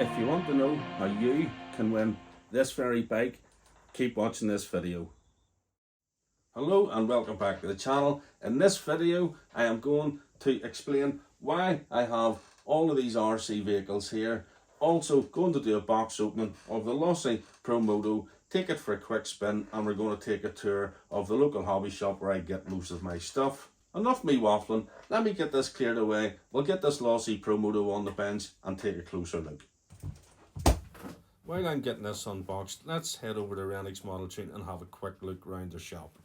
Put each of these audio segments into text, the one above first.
If you want to know how you can win this very bike, keep watching this video. Hello and welcome back to the channel. In this video I am going to explain why I have all of these RC vehicles here. Also going to do a box opening of the Losi ProMoto, take it for a quick spin, and we're going to take a tour of the local hobby shop where I get most of my stuff. Enough me waffling, let me get this cleared away. We'll get this Losi ProMoto on the bench and take a closer look. While I'm getting this unboxed, let's head over to Rennicks Modeltune and have a quick look around the shop.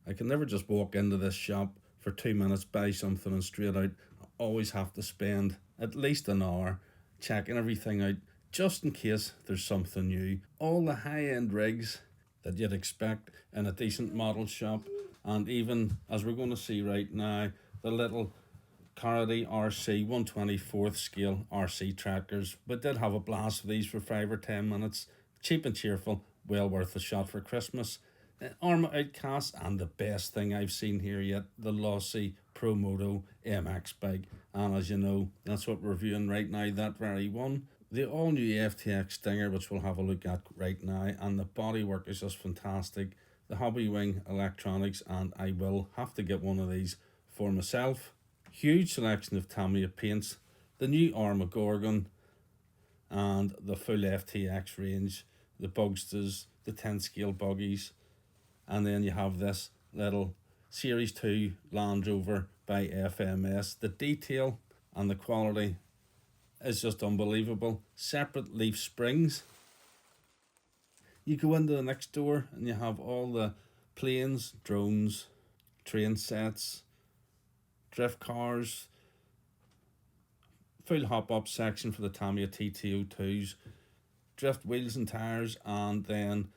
I can never just walk into this shop for 2 minutes, buy something and straight out. I always have to spend at least an hour checking everything out, just in case there's something new. All the high-end rigs that you'd expect in a decent model shop, and even, as we're going to see right now, the little Carity RC 1/24th scale RC trackers. We did have a blast of these for 5 or 10 minutes. Cheap and cheerful, well worth a shot for Christmas. Arma Outcast, and the best thing I've seen here yet, the Losi ProMoto MX bike. And as you know, that's what we're viewing right now, that very one. The all new FTX Stinger, which we'll have a look at right now, and the bodywork is just fantastic. The Hobby Wing electronics, and I will have to get one of these for myself. Huge selection of Tamiya paints, the new Arma Gorgon, and the full FTX range, the Bugsters, the 10 scale buggies, and then you have this little Series 2 Land Rover by FMS. The detail and the quality is just unbelievable. Separate leaf springs. You go into the next door and you have all the planes, drones, train sets, drift cars, full hop-up section for the Tamiya TT02s, drift wheels and tires, and then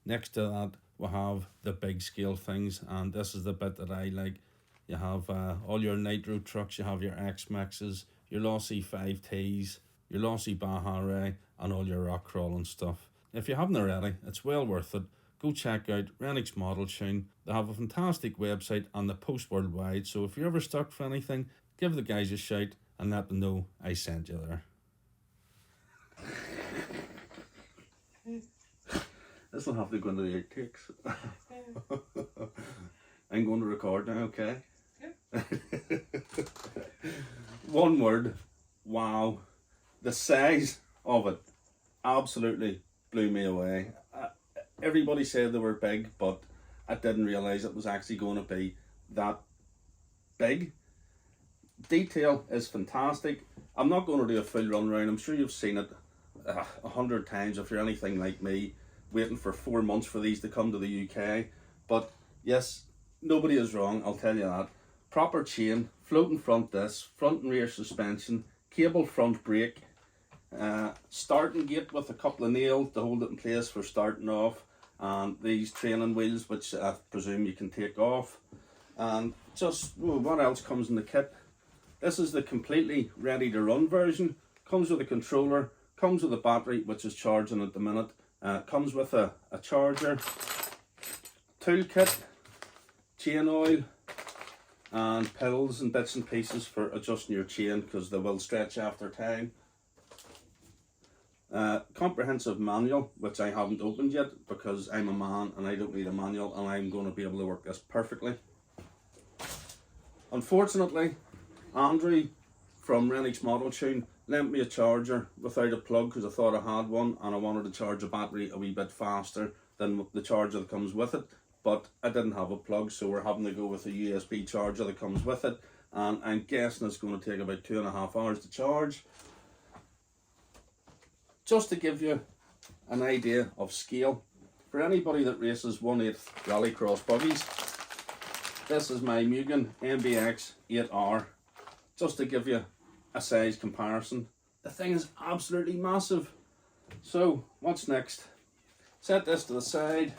next to that we'll have the big scale things, and this is the bit that I like. You have all your nitro trucks, you have your X-Maxes, your Losi 5Ts, your Losi Baja Ray, and all your rock crawling stuff. If you haven't already, it's well worth it. Go check out Rennicks Modeltune. They have a fantastic website and they post worldwide, so if you're ever stuck for anything, give the guys a shout and let them know I sent you there. This will have to go into the outtakes. I'm going to record now, okay? Yeah. One word, wow. The size of it absolutely blew me away. Everybody said they were big, but I didn't realise it was actually going to be that big. Detail is fantastic. I'm not going to do a full run round. I'm sure you've seen it 100 times if you're anything like me, waiting for 4 months for these to come to the UK. But yes, nobody is wrong, I'll tell you that. Proper chain, floating front disc, front and rear suspension, cable front brake, starting gate with a couple of nails to hold it in place for starting off, and these training wheels which I presume you can take off. And just what else comes in the kit? This is the completely ready to run version. Comes with a controller, comes with a battery which is charging at the minute, comes with a charger, toolkit, chain oil, and pills and bits and pieces for adjusting your chain because they will stretch after time. Comprehensive manual, which I haven't opened yet because I'm a man and I don't need a manual, and I'm going to be able to work this perfectly. Unfortunately, Andrew from Rennicks Modeltune lent me a charger without a plug because I thought I had one and I wanted to charge a battery a wee bit faster than the charger that comes with it, but I didn't have a plug, so we're having to go with a USB charger that comes with it, and I'm guessing it's going to take about 2.5 hours to charge. Just to give you an idea of scale, for anybody that races 1/8 rallycross buggies, this is my Mugen MBX 8R, just to give you a size comparison. The thing is absolutely massive. So what's next? Set this to the side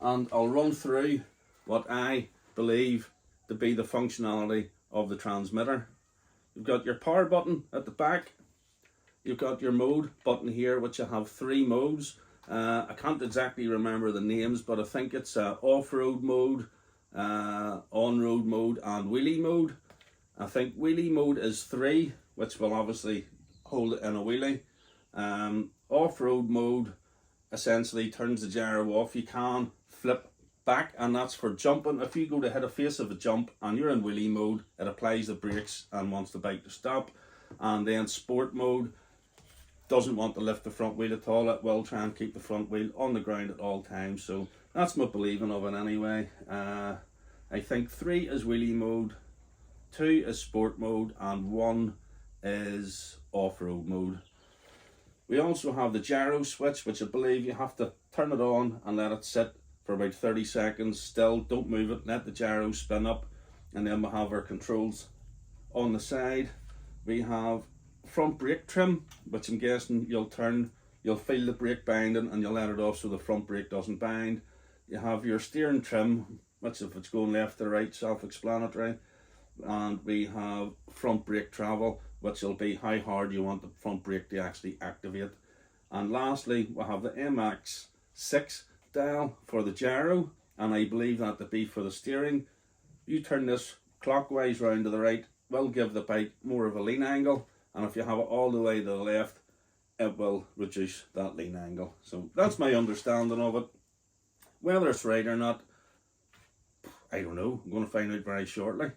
and I'll run through what I believe to be the functionality of the transmitter. You've got your power button at the back. You've got your mode button here, which you have 3 modes. I can't exactly remember the names, but I think it's off-road mode, on-road mode and wheelie mode. I think wheelie mode is 3, which will obviously hold it in a wheelie. Off-road mode essentially turns the gyro off. You can flip back, and that's for jumping. If you go to hit a face of a jump and you're in wheelie mode, it applies the brakes and wants the bike to stop. And then sport mode doesn't want to lift the front wheel at all. It will try and keep the front wheel on the ground at all times. So that's my believing of it anyway. I think 3 is wheelie mode, 2 is sport mode, and 1 is off-road mode. We also have the gyro switch, which I believe you have to turn it on and let it sit for about 30 seconds. Still, don't move it, let the gyro spin up. And then we have our controls on the side. We have front brake trim, which I'm guessing you'll feel the brake binding and you'll let it off so the front brake doesn't bind. You have your steering trim, which if it's going left or right, self-explanatory. And we have front brake travel, which will be how hard you want the front brake to actually activate. And lastly, we have the MX6 dial for the gyro, and I believe that to be for the steering. You turn this clockwise round to the right, will give the bike more of a lean angle, and if you have it all the way to the left, it will reduce that lean angle. So that's my understanding of it. Whether it's right or not, I don't know. I'm going to find out very shortly.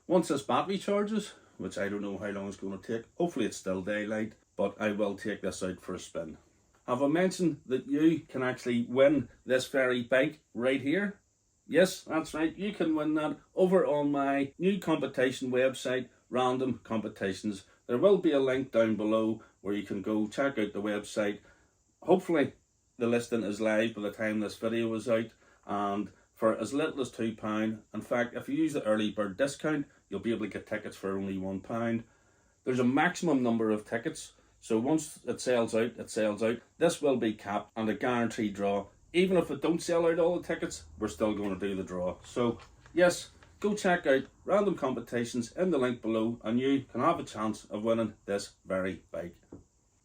Once this battery charges, which I don't know how long it's going to take, hopefully it's still daylight, but I will take this out for a spin. Have I mentioned that you can actually win this very bike right here? Yes, that's right, you can win that over on my new competition website, Random Competitions. There will be a link down below where you can go check out the website. Hopefully the listing is live by the time this video is out, and for as little as £2. In fact, if you use the early bird discount, you'll be able to get tickets for only £1. There's a maximum number of tickets, so once it sells out, it sells out. This will be capped and a guaranteed draw. Even if it don't sell out all the tickets, we're still going to do the draw. So yes, go check out Random Competitions in the link below and you can have a chance of winning this very bike.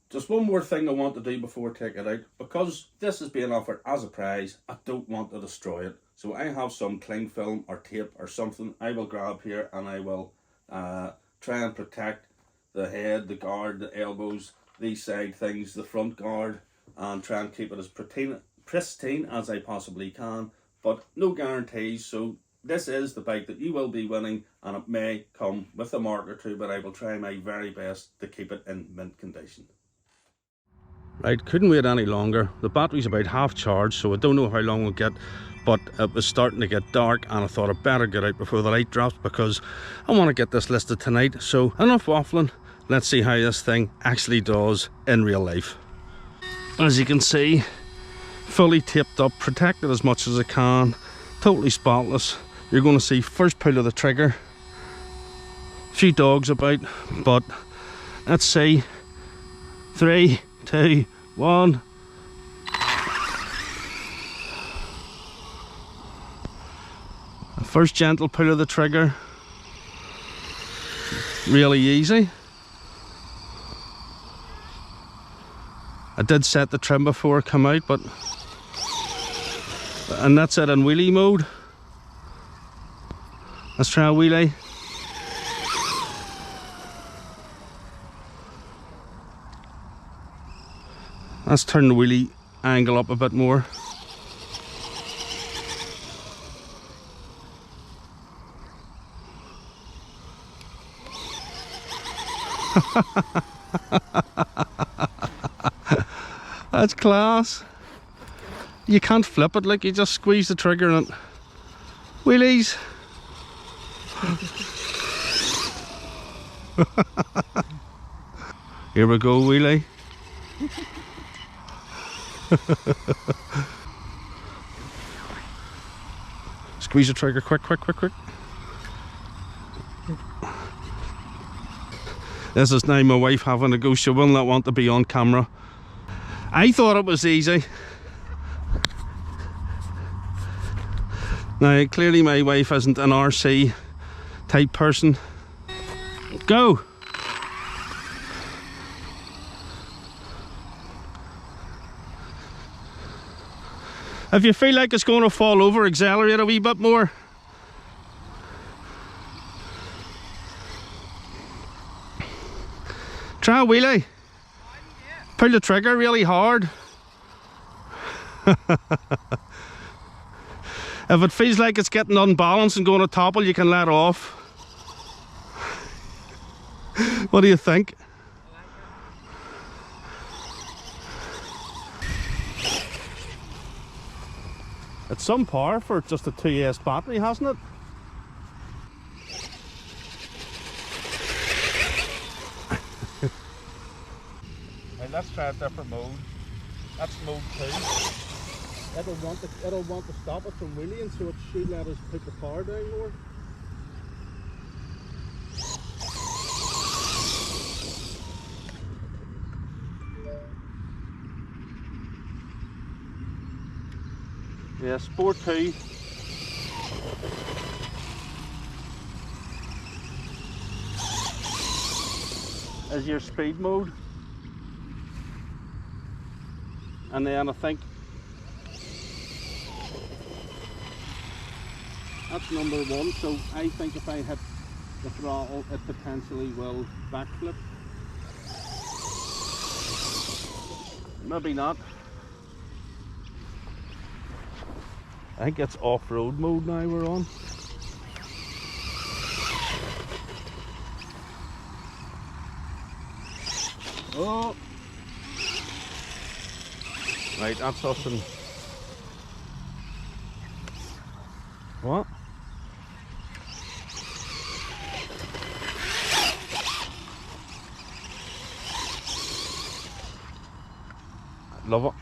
Just one more thing I want to do before I take it out. Because this is being offered as a prize, I don't want to destroy it. So I have some cling film or tape or something I will grab here, and I will try and protect the head, the guard, the elbows, these side things, the front guard, and try and keep it as pristine as I possibly can. But no guarantees, so this is the bike that you will be winning, and it may come with a mark or two, but I will try my very best to keep it in mint condition. Right, couldn't wait any longer. The battery's about half charged, so I don't know how long we'll get, but it was starting to get dark and I thought I'd better get out before the light drops because I want to get this listed tonight. So enough waffling, let's see how this thing actually does in real life. As you can see, fully taped up, protected as much as I can, totally spotless. You're going to see first pull of the trigger, a few dogs about, but let's see. 3, 2, 1. A first gentle pull of the trigger, really easy. I did set the trim before I come out, and that's it in wheelie mode. Let's try a wheelie. Let's turn the wheelie angle up a bit more. That's class. You can't flip it, like you just squeeze the trigger and it wheelies. Here we go, wheelie. Squeeze the trigger, quick, quick, quick, quick. This is now my wife having to go. She will not want to be on camera. I thought it was easy. Now clearly my wife isn't an RC type person. Go! If you feel like it's going to fall over, accelerate a wee bit more. Try a wheelie. Pull the trigger really hard. If it feels like it's getting unbalanced and going to topple, you can let off. What do you think? It's some power for just a 2S battery, hasn't it? Right, let's try a different mode. That's mode 2. It'll want to stop it from wheeling, so it should let us put the power down more. Yeah, Sport 2. Is your speed mode. And then I think that's number 1, so I think if I hit the throttle it potentially will backflip. Maybe not. I think it's off-road mode now we're on. Oh! Right, that's us and... What? Love it.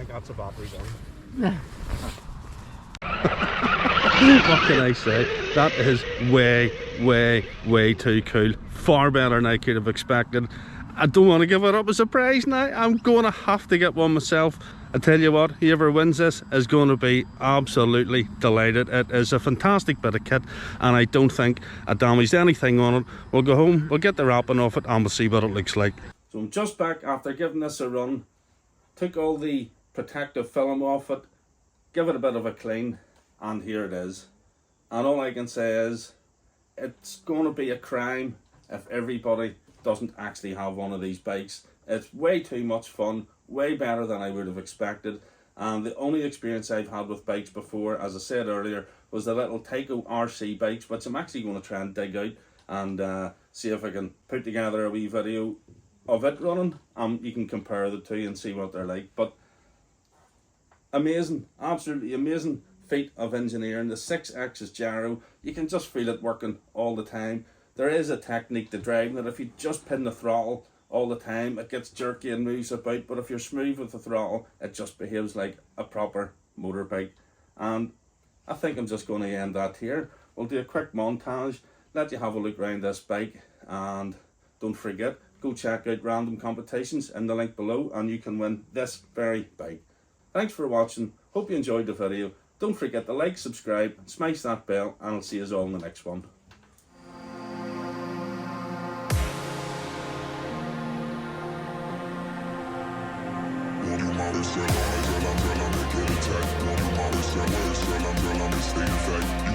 That's a battery gun. What can I say? That is way too cool. Far better than I could have expected. I don't want to give it up as a prize now. I'm going to have to get one myself. I tell you what, whoever wins this is going to be absolutely delighted. It is a fantastic bit of kit and I don't think I damaged anything on it. We'll go home, we'll get the wrapping off it and we'll see what it looks like. So I'm just back after giving this a run. Took all the protective film off it, give it a bit of a clean, and here it is. And all I can say is it's going to be a crime if everybody doesn't actually have one of these bikes. It's way too much fun, way better than I would have expected, and the only experience I've had with bikes before, as I said earlier, was the little Tyco RC bikes, which I'm actually going to try and dig out and see if I can put together a wee video of it running. You can compare the two and see what they're like. But amazing, absolutely amazing feat of engineering. The 6-axis gyro, you can just feel it working all the time. There is a technique to driving it. If you just pin the throttle all the time, it gets jerky and moves about, but if you're smooth with the throttle, it just behaves like a proper motorbike. And I think I'm just going to end that here. We'll do a quick montage, let you have a look around this bike, and don't forget, go check out random competitions in the link below and you can win this very bike. Thanks for watching, hope you enjoyed the video. Don't forget to like, subscribe, smash that bell, and I'll see you all in the next one. Stay